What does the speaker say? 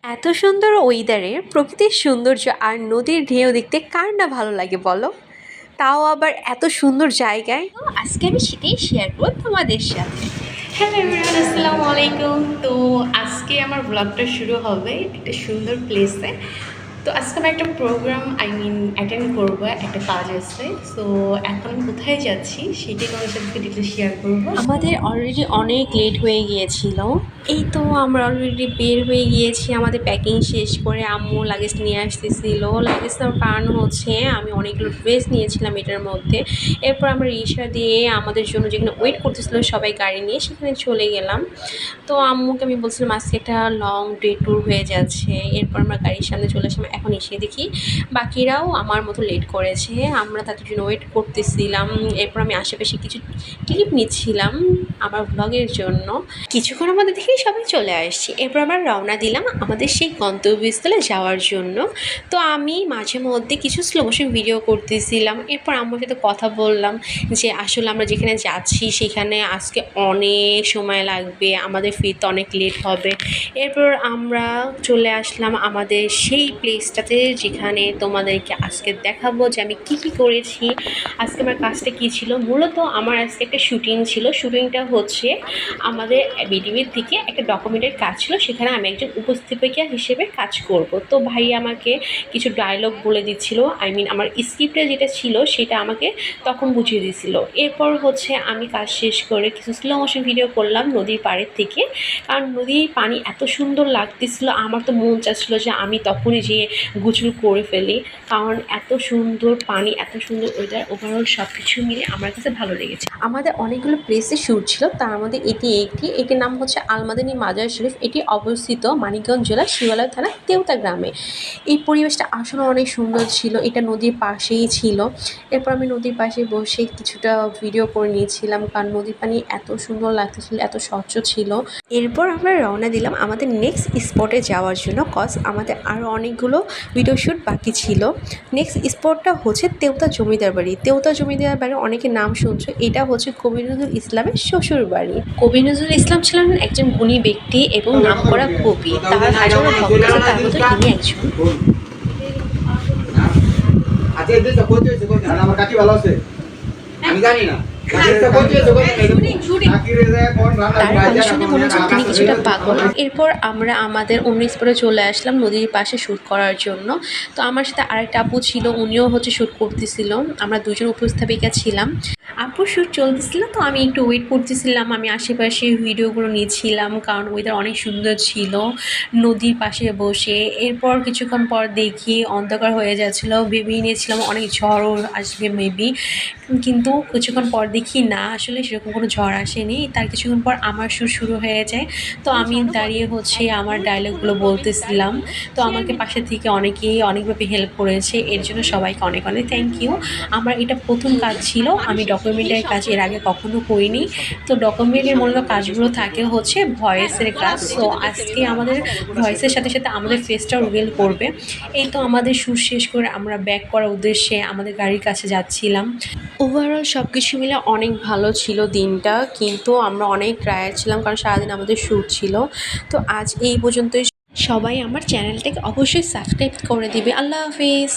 এত সুন্দর ওয়েদারে প্রকৃতির সৌন্দর্য আর নদীর ঢেউ দেখতে কার না ভালো লাগে বলো। তাও আবার এত সুন্দর জায়গায়। তো আজকে আমি সেটাই শেয়ার করব তোমাদের সাথে। হ্যালো এভরিওয়ান, আসসালামু আলাইকুম। তো আজকে আমার ব্লগটা শুরু হবে একটা সুন্দর প্লেসে। তো আজকে আমি একটা প্রোগ্রাম অ্যাটেন্ড করবো, একটা কাজ আছে। সো এখন আমি কোথায় যাচ্ছি সেটাই তোমার সাথে ডিটেলস শেয়ার করবো। আমাদের অলরেডি অনেক লেট হয়ে গিয়েছিল। এই তো আমরা অলরেডি বের হয়ে গিয়েছি আমাদের প্যাকিং শেষ করে। আম্মু লাগেজ নিয়ে আসতেছিল। লাগেজ নেওয়ার কারণ হচ্ছে আমি অনেকগুলো ড্রেস নিয়েছিলাম এটার মধ্যে। এরপর আমরা রিক্সা দিয়ে আমাদের জন্য যেখানে ওয়েট করতেছিল সবাই গাড়ি নিয়ে সেখানে চলে গেলাম। তো আম্মুকে আমি বলছিলাম আজকে একটা লং ডে ট্যুর হয়ে যাচ্ছে। এরপর আমরা গাড়ির সামনে চলে আসলাম। এখন এসে দেখি বাকিরাও আমার মতো লেট করেছে। আমরা তাদের জন্য ওয়েট করতেছিলাম। এরপর আমি আশেপাশে কিছু ক্লিপ নিচ্ছিলাম আমার ব্লগের জন্য। কিছুক্ষণের মধ্যে দেখি সবাই চলে আসছি। এরপর আমরা রওনা দিলাম আমাদের সেই গন্তব্যস্থলে যাওয়ার জন্য। তো আমি মাঝে মধ্যে কিছু স্লো মোশন ভিডিও করতেছিলাম। এরপর আম্মুর সাথে কথা বললাম যে আসলে আমরা যেখানে যাচ্ছি সেখানে আজকে অনেক সময় লাগবে, আমাদের ফিরতে অনেক লেট হবে। এরপর আমরা চলে আসলাম আমাদের সেই প্লেসটাতে যেখানে তোমাদেরকে আজকে দেখাবো যে আমি কী করেছি। আজকে আমার কাজটা কী ছিল, মূলত আমার আজকে একটা শুটিং ছিল। শুটিংটা হচ্ছে আমাদের বিটিভির থেকে একটা ডকুমেন্টের কাজ ছিল, সেখানে আমি একজন উপস্থাপিকা হিসেবে কাজ করব। তো ভাই আমাকে কিছু ডায়লগ বলে দিচ্ছিল, আমার স্ক্রিপ্টে যেটা ছিল সেটা আমাকে তখন বুঝিয়ে দিয়েছিল। এরপর হচ্ছে আমি কাজ শেষ করে কিছু স্লো মোশন ভিডিও করলাম নদীর পাড়ের থেকে, কারণ নদীর পানি এত সুন্দর লাগতেছিল। আমার তো মন চাচ্ছিলো যে আমি তখনই যেয়ে গোসল করে ফেলি, কারণ এত সুন্দর পানি, এত সুন্দর ওয়েদার, ওভারঅল সব কিছু মিলে আমার কাছে ভালো লেগেছে। আমাদের অনেকগুলো প্লেসে শ্যুট ছিল, তার মধ্যে এটির নাম হচ্ছে আলমাদানি মাজার শরীফ। এটি অবস্থিত মানিকগঞ্জ জেলার শিবালয় থানা তেওতা গ্রামে। এই পরিবেশটা আসলে অনেক সুন্দর ছিল। এটা নদীর পাশেই ছিল। এরপর আমি নদীর পাশে বসে কিছুটা ভিডিও করে নিয়েছিলাম, কারণ নদীর পানি এত সুন্দর লাগতেছিল, এত স্বচ্ছ ছিল। এরপর আমরা রওনা দিলাম আমাদের নেক্সট স্পটে যাওয়ার জন্য, কজ আমাদের আরও অনেকগুলো ভিডিও শ্যুট বাকি ছিল। নেক্সট স্পটটা হচ্ছে তেওতা জমিদার বাড়ি। তেওতা জমিদার বাড়ি অনেকে নাম শুনছো, এটা হচ্ছে কবি নজরুল ইসলামের শ্বশুর বাড়ি। কবি নজরুল ইসলাম ছিলেন একজন গুণী ব্যক্তি এবং নামকরা কবি। তার হাজারো ভক্ত আছে, তার মধ্যে তিনি একজন। আমি জানি না। তিনি কিছুটা পাগল। এরপর আমরা আমাদের অন্য স্পটে চলে আসলাম নদীর পাশে শ্যুট করার জন্য। তো আমার সাথে আরেকটা আপু ছিল, উনিও হচ্ছে শ্যুট করতেছিল। আমরা দুজন উপস্থাপিকা ছিলাম। আপুর শ্যুট চলতেছিল, তো আমি একটু ওয়েট করতেছিলাম। আমি আশেপাশে ভিডিওগুলো নিয়েছিলাম, কারণ ওয়েদার অনেক সুন্দর ছিল নদীর পাশে বসে। এরপর কিছুক্ষণ পর দেখি অন্ধকার হয়ে যাচ্ছিলো, ভেবেই নিয়েছিলাম অনেক ঝড়ও আসবে মেবি, কিন্তু কিছুক্ষণ পর দেখি না, আসলে সেরকম কোনো ঝড় আসেনি। তার কিছুক্ষণ পর আমার শ্যুট শুরু হয়ে যায়। তো আমি দাঁড়িয়ে হচ্ছে আমার ডায়লগগুলো বলতেছিলাম। তো আমাকে পাশে থেকে অনেকেই অনেকভাবে হেল্প করেছে, এর জন্য সবাইকে অনেক অনেক থ্যাংক ইউ। আমার এটা প্রথম কাজ ছিল, আমি ডকুমেন্টারি কাজ এর আগে কখনো করিনি। তো ডকুমেন্টারির মূলত কাজগুলো থাকে হচ্ছে ভয়েসের কাজ। তো আজকে আমাদের ভয়েসের সাথে সাথে আমাদের ফেসটাও রিভিল করবে। এই তো আমাদের শ্যুট শেষ করে আমরা ব্যাক করার উদ্দেশ্যে আমাদের গাড়ির কাছে যাচ্ছিলাম। ওভারঅল সব কিছু মিলে অনেক ভালো ছিল দিনটা, কিন্তু আমরা অনেক টায়ার্ড ছিলাম, কারণ সারাদিন আমাদের শ্যুট ছিল। তো আজ এই পর্যন্তই। সবাই আমার চ্যানেলটাকে অবশ্যই সাবস্ক্রাইব করে দিবে। আল্লাহ হাফিজ।